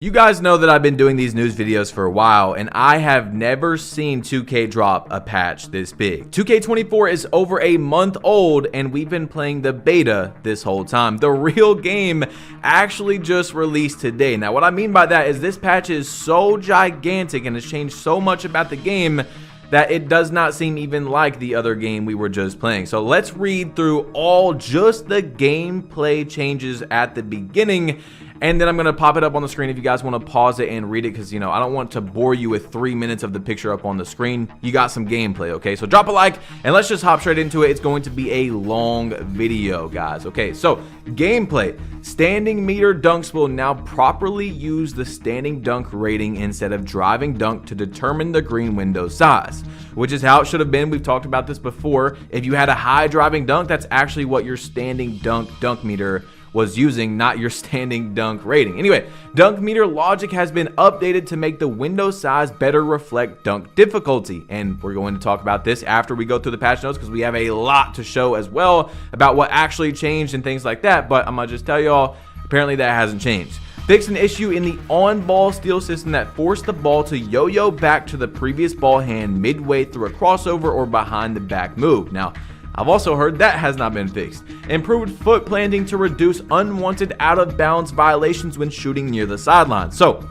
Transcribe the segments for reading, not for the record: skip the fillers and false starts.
You guys know that I've been doing these news videos for a while, and I have never seen 2K drop a patch this big. 2K24 is over a month old, and we've been playing the beta this whole time. The real game actually just released today. Now, what I mean by that is this patch is so gigantic and has changed so much about the game that it does not seem even like the other game we were just playing. So let's read through just the gameplay changes at the beginning, and then I'm going to pop it up on the screen if you guys want to pause it and read it, because, you know, I don't want to bore you with 3 minutes of the picture up on the screen. You got some gameplay, okay? So drop a like, and let's just hop straight into it. It's going to be a long video, guys. Okay, so gameplay. Standing meter dunks will now properly use the standing dunk rating instead of driving dunk to determine the green window size, which is how it should have been. We've talked about this before. If you had a high driving dunk, that's actually what your standing dunk meter was using, not your standing dunk rating. Anyway, dunk meter logic has been updated to make the window size better reflect dunk difficulty, and we're going to talk about this after we go through the patch notes, because we have a lot to show as well about what actually changed and things like that. But I'm gonna just tell y'all, apparently that hasn't changed. Fix an issue in the on-ball steal system that forced the ball to yo-yo back to the previous ball hand midway through a crossover or behind the back move. Now, I've also heard that has not been fixed. Improved foot planting to reduce unwanted out-of-bounds violations when shooting near the sideline. So,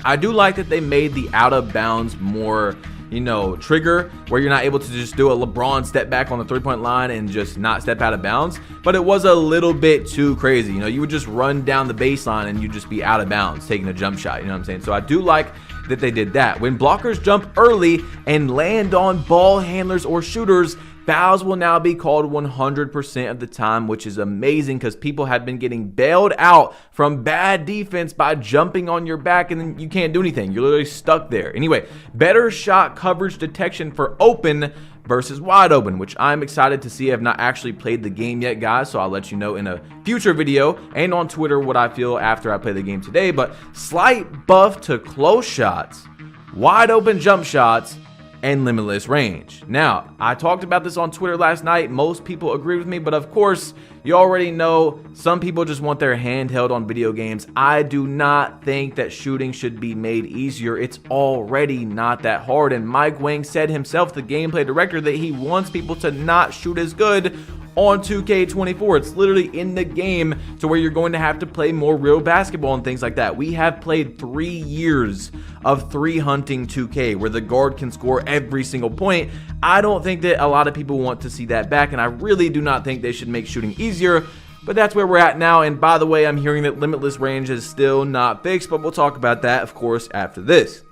I do like that they made the out-of-bounds more, you know, trigger, where you're not able to just do a LeBron step back on the three-point line and just not step out of bounds. But it was a little bit too crazy. You know, you would just run down the baseline and you'd just be out of bounds taking a jump shot. You know what I'm saying? So I do like that they did that. When blockers jump early and land on ball handlers or shooters, fouls will now be called 100% of the time, which is amazing, because people have been getting bailed out from bad defense by jumping on your back, and then you can't do anything. You're literally stuck there. Anyway, better shot coverage detection for open versus wide open, which I'm excited to see. I've not actually played the game yet, guys, so I'll let you know in a future video and on Twitter what I feel after I play the game today. But slight buff to close shots, wide open jump shots, and limitless range. Now, I talked about this on Twitter last night. Most people agree with me, but of course, you already know some people just want their hand held on video games. I do not think that shooting should be made easier. It's already not that hard, and Mike Wang said himself, the gameplay director, that he wants people to not shoot as good on 2K24. It's literally in the game to where you're going to have to play more real basketball and things like that. We have played 3 years of 3 hunting 2K, where the guard can score every single point. I don't think that a lot of people want to see that back, and I really do not think they should make shooting easier. But that's where we're at now. And by the way, I'm hearing that limitless range is still not fixed, but we'll talk about that, of course, after this.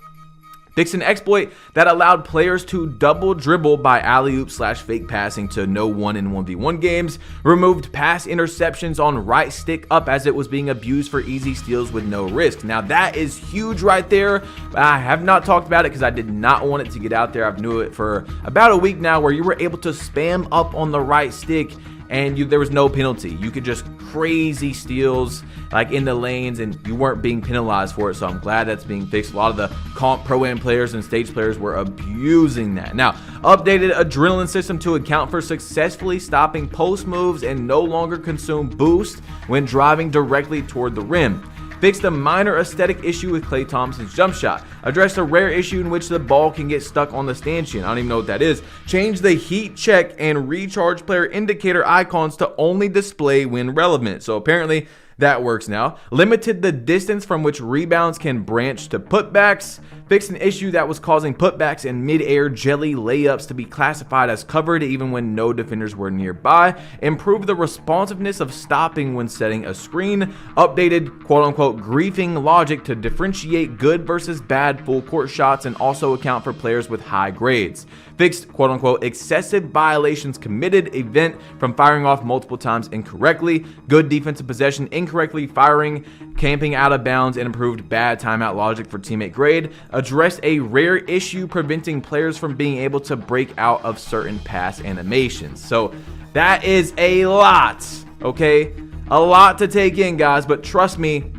Fixed an exploit that allowed players to double dribble by alley-oop / fake passing to no 1 in 1v1 games. Removed pass interceptions on right stick up, as it was being abused for easy steals with no risk. Now that is huge right there. I have not talked about it because I did not want it to get out there. I've knew it for about a week now, where you were able to spam up on the right stick and there was no penalty. You could just crazy steals like in the lanes, and you weren't being penalized for it. So I'm glad that's being fixed. A lot of the comp pro-am players and stage players were abusing that. Now, updated adrenaline system to account for successfully stopping post moves and no longer consume boost when driving directly toward the rim. Fixed a minor aesthetic issue with Klay Thompson's jump shot. Addressed a rare issue in which the ball can get stuck on the stanchion. I don't even know what that is. Changed the heat check and recharge player indicator icons to only display when relevant. So apparently that works now. Limited the distance from which rebounds can branch to putbacks. Fixed an issue that was causing putbacks and mid-air jelly layups to be classified as covered even when no defenders were nearby. Improved the responsiveness of stopping when setting a screen. Updated quote-unquote griefing logic to differentiate good versus bad full court shots and also account for players with high grades. Fixed quote-unquote excessive violations committed event from firing off multiple times incorrectly. Good defensive possession incorrectly firing, camping out of bounds, and improved bad timeout logic for teammate grade. Addressed a rare issue preventing players from being able to break out of certain pass animations. So that is a lot, okay? A lot to take in, guys, but trust me,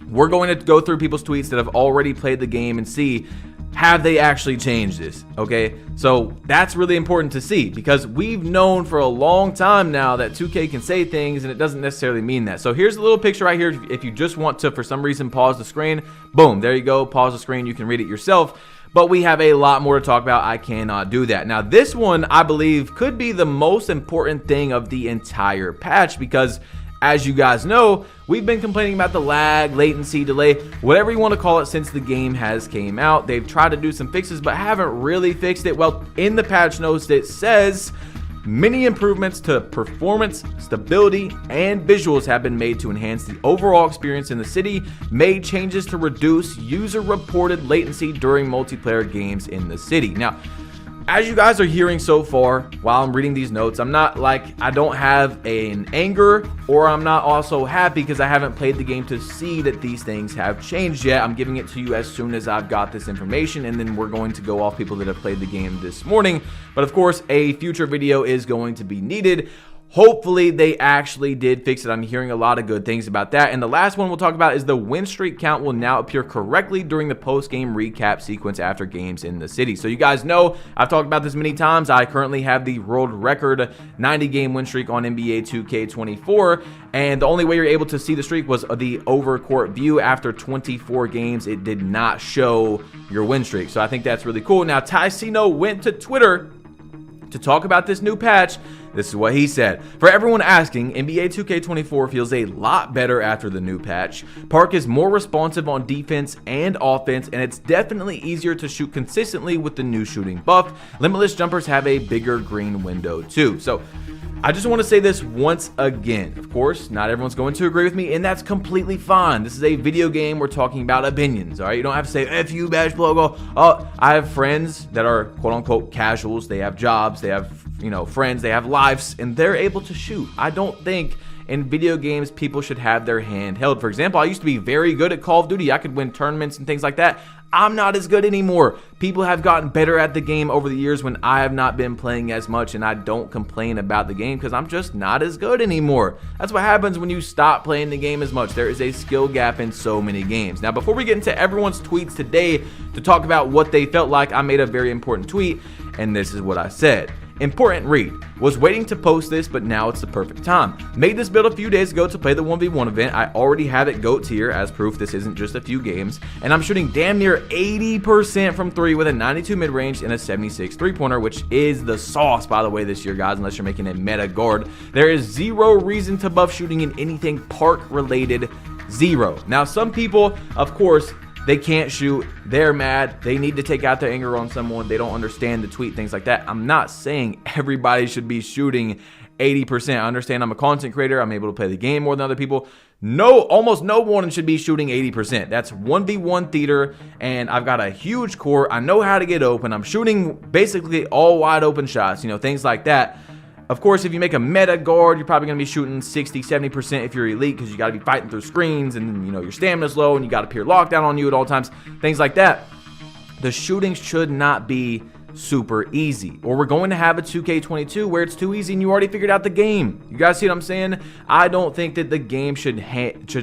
we're going to go through people's tweets that have already played the game and see have they actually changed this? Okay, so that's really important to see, because we've known for a long time now that 2K can say things and it doesn't necessarily mean that. So here's a little picture right here. If you just want to, for some reason, pause the screen, boom, there you go, pause the screen, you can read it yourself. But we have a lot more to talk about. I cannot do that. Now, this one, I believe, could be the most important thing of the entire patch, because as you guys know, we've been complaining about the lag, latency, delay, whatever you want to call it, since the game has came out. They've tried to do some fixes, but haven't really fixed it. Well, in the patch notes, it says many improvements to performance, stability, and visuals have been made to enhance the overall experience in the city, made changes to reduce user-reported latency during multiplayer games in the city. Now, as you guys are hearing so far while I'm reading these notes, I'm not like, I don't have an anger, or I'm not also happy because I haven't played the game to see that these things have changed yet. I'm giving it to you as soon as I've got this information, and then we're going to go off people that have played the game this morning. But of course, a future video is going to be needed. Hopefully they actually did fix it. I'm hearing a lot of good things about that. And the last one we'll talk about is the win streak count will now appear correctly during the post-game recap sequence after games in the city. So you guys know, I've talked about this many times. I currently have the world record 90-game win streak on NBA 2K24. And the only way you're able to see the streak was the overcourt view. After 24 games, it did not show your win streak. So I think that's really cool. Now, Tyceno went to Twitter to talk about this new patch. This is what he said. For everyone asking, NBA 2K24 feels a lot better after the new patch. Park is more responsive on defense and offense, and it's definitely easier to shoot consistently with the new shooting buff. Limitless jumpers have a bigger green window too. So I just want to say this once again. Of course, not everyone's going to agree with me, and that's completely fine. This is a video game. We're talking about opinions, all right? You don't have to say, F you, Bash Logo. Oh, I have friends that are quote-unquote casuals. They have jobs. They have, you know, friends. They have lives, and they're able to shoot. I don't think in video games people should have their hand held. For example, I used to be very good at Call of Duty. I could win tournaments and things like that. I'm not as good anymore. People have gotten better at the game over the years when I have not been playing as much, and I don't complain about the game because I'm just not as good anymore. That's what happens when you stop playing the game as much. There is a skill gap in so many games. Now, before we get into everyone's tweets today to talk about what they felt like, I made a very important tweet, and this is what I said. Important read. Was waiting to post this, but now it's the perfect time. Made this build a few days ago to play the 1v1 event. I already have it GOAT tier as proof this isn't just a few games. And I'm shooting damn near 80% from 3 with a 92 mid-range and a 76 3-pointer, which is the sauce, by the way, this year, guys, unless you're making a meta guard. There is zero reason to buff shooting in anything park-related. Zero. Now, some people, of course, they can't shoot, they're mad, they need to take out their anger on someone, they don't understand the tweet, things like that. I'm not saying everybody should be shooting 80%. I understand I'm a content creator, I'm able to play the game more than other people. No, almost no one should be shooting 80%. That's 1v1 theater, and I've got a huge core. I know how to get open. I'm shooting basically all wide open shots, you know, things like that. Of course, if you make a meta guard, you're probably going to be shooting 60, 70% if you're elite, because you got to be fighting through screens, and you know your stamina's low, and you got to peer lockdown on you at all times, things like that. The shooting should not be super easy, or we're going to have a 2K22 where it's too easy and you already figured out the game. You guys see what I'm saying? I don't think that the game should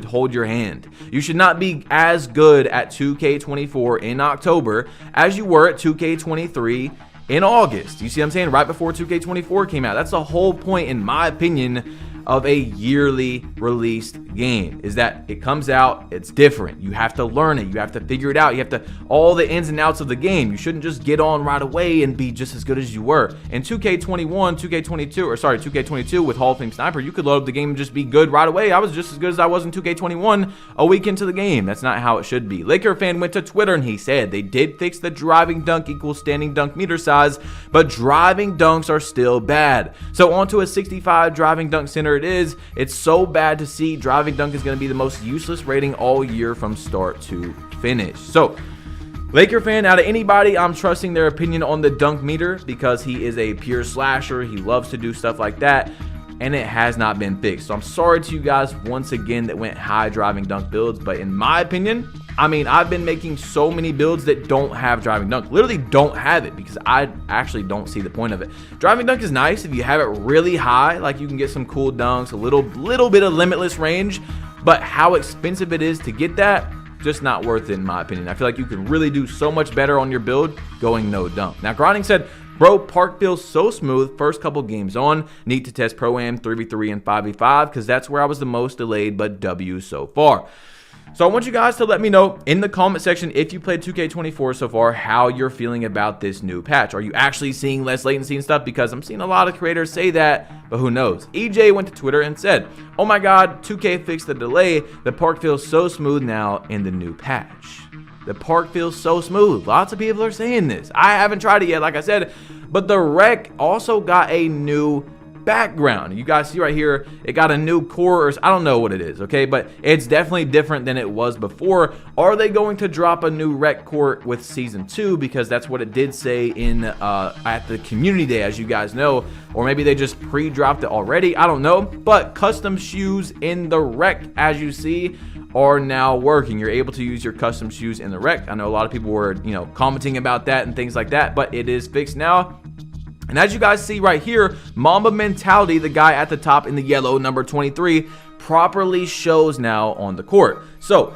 hold your hand. You should not be as good at 2K24 in October as you were at 2K23 in August. You see what I'm saying? Right before 2K24 came out. That's the whole point, in my opinion, of a yearly released game, is that it comes out, it's different. You have to learn it. You have to figure it out. You have to, all the ins and outs of the game. You shouldn't just get on right away and be just as good as you were. In 2K22 with Hall of Fame Sniper, you could load up the game and just be good right away. I was just as good as I was in 2K21 a week into the game. That's not how it should be. Laker fan went to Twitter and he said they did fix the driving dunk equals standing dunk meter size, but driving dunks are still bad. So onto a 65 driving dunk center it is. It's so bad to see. Driving dunk is going to be the most useless rating all year from start to finish. So Laker fan, out of anybody, I'm trusting their opinion on the dunk meter because he is a pure slasher. He loves to do stuff like that, and it has not been fixed. So I'm sorry to you guys once again that went high driving dunk builds, but in my opinion, I mean, I've been making so many builds that don't have driving dunk, literally don't have it, because I actually don't see the point of it. Driving dunk is nice if you have it really high, like you can get some cool dunks, a little bit of limitless range, but how expensive it is to get that, just not worth it in my opinion. I feel like you could really do so much better on your build going no dump. Now, Grinding said, bro, Park feels so smooth first couple games on. Need to test Pro-Am 3v3 and 5v5 because that's where I was the most delayed, but W so far. So I want you guys to let me know in the comment section if you played 2K24 so far, how you're feeling about this new patch. Are you actually seeing less latency and stuff? Because I'm seeing a lot of creators say that, but who knows? EJ went to Twitter and said, oh my god, 2K fixed the delay. The park feels so smooth now in the new patch. The park feels so smooth. Lots of people are saying this. I haven't tried it yet, like I said, but the wreck also got a new background. You guys see right here, it got a new core, or I don't know what it is, okay, but it's definitely different than it was before. Are they going to drop a new wreck core with season 2? Because that's what it did say in at the community day, as you guys know, or maybe they just pre-dropped it already. I don't know, but custom shoes in the wreck, as you see, are now working. You're able to use your custom shoes in the wreck. I know a lot of people were, you know, commenting about that and things like that, but it is fixed now. And as you guys see right here, Mamba Mentality, the guy at the top in the yellow, number 23, properly shows now on the court. So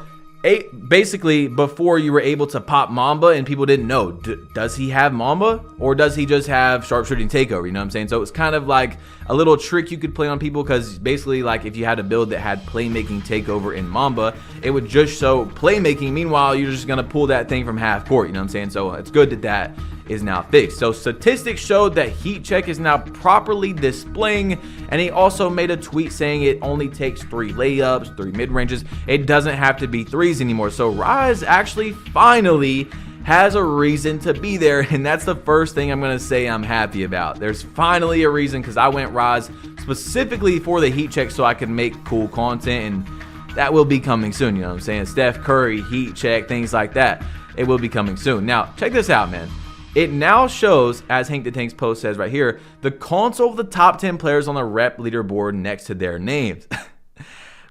basically, before you were able to pop Mamba and people didn't know, does he have Mamba or does he just have sharpshooting takeover? You know what I'm saying? So it's kind of like a little trick you could play on people, because basically, like, if you had a build that had playmaking takeover in Mamba, it would just show playmaking. Meanwhile, you're just gonna pull that thing from half court. You know what I'm saying? So it's good that that is now fixed. So statistics showed that heat check is now properly displaying, and he also made a tweet saying it only takes 3 layups, 3 mid-ranges. It doesn't have to be 3s anymore. So Rise actually finally has a reason to be there, and that's the first thing I'm gonna say I'm happy about. There's finally a reason, because I went Rise specifically for the heat check so I could make cool content, and that will be coming soon. You know what I'm saying? Steph Curry, heat check, things like that. It will be coming soon. Now, check this out, man. It now shows, as Hank the Tank's post says right here, the console of the top 10 players on the rep leaderboard next to their names.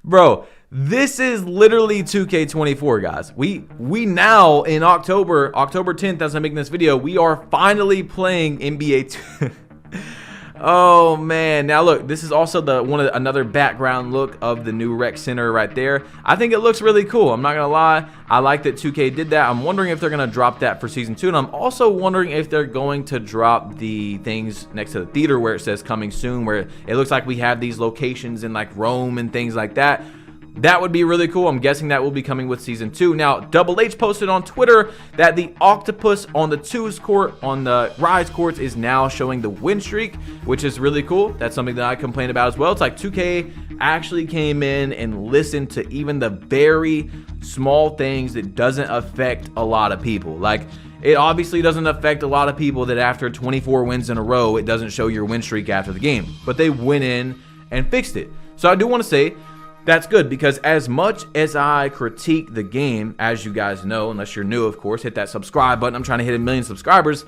Bro, this is literally 2K24, guys. We now, in October 10th, as I'm making this video, we are finally playing NBA 2. Oh man, now look, this is also another background look of the new rec center right there. I think it looks really cool. I'm not gonna lie, I like that 2K did that. I'm wondering if they're gonna drop that for season 2, and I'm also wondering if they're going to drop the things next to the theater where it says coming soon, where it looks like we have these locations in like Rome and things like that. That would be really cool. I'm guessing that will be coming with season 2. Now, Double H posted on Twitter that the octopus on the 2's court, on the Rise courts, is now showing the win streak, which is really cool. That's something that I complained about as well. It's like 2K actually came in and listened to even the very small things that doesn't affect a lot of people. Like, it obviously doesn't affect a lot of people that after 24 wins in a row, it doesn't show your win streak after the game. But they went in and fixed it. So I do want to say, that's good, because as much as I critique the game, as you guys know, unless you're new, of course, hit that subscribe button. I'm trying to hit 1 million subscribers.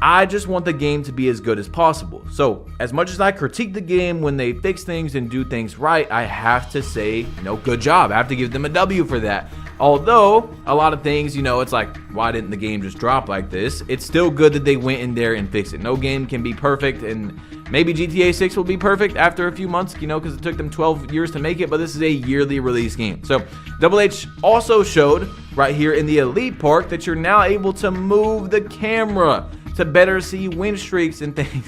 I just want the game to be as good as possible. So as much as I critique the game when they fix things and do things right, I have to say, you know, good job. I have to give them a W for that. Although a lot of things, you know, it's like, why didn't the game just drop like this? It's still good that they went in there and fixed it. No game can be perfect, and maybe GTA 6 will be perfect after a few months, you know, because it took them 12 years to make it, but this is a yearly release game. So Double H also showed right here in the Elite Park that you're now able to move the camera to better see win streaks and things.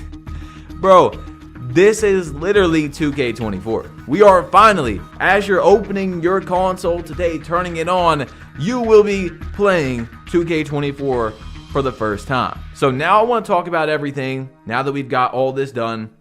Bro, this is literally 2K24. We are finally, as you're opening your console today, turning it on, you will be playing 2K24 for the first time. So now I want to talk about everything. Now that we've got all this done,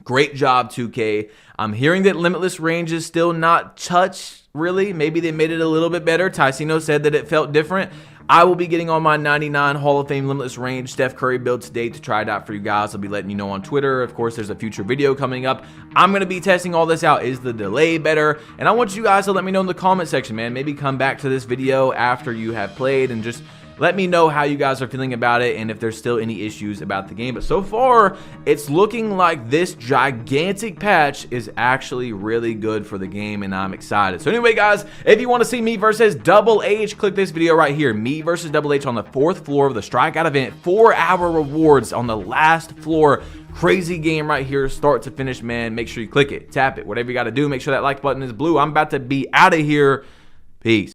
great job 2K. I'm hearing that Limitless Range is still not touched, really. Maybe they made it a little bit better. Tyceno said that it felt different. I will be getting on my 99 Hall of Fame Limitless Range Steph Curry build today to try it out for you guys. I'll be letting you know on Twitter. Of course, there's a future video coming up. I'm going to be testing all this out. Is the delay better? And I want you guys to let me know in the comment section, man. Maybe come back to this video after you have played and just let me know how you guys are feeling about it and if there's still any issues about the game. But so far, it's looking like this gigantic patch is actually really good for the game, and I'm excited. So anyway, guys, if you want to see me versus Double H, click this video right here. Me versus Double H on the 4th floor of the Strikeout event. 4-hour rewards on the last floor. Crazy game right here, start to finish, man. Make sure you click it, tap it, whatever you got to do. Make sure that like button is blue. I'm about to be out of here. Peace.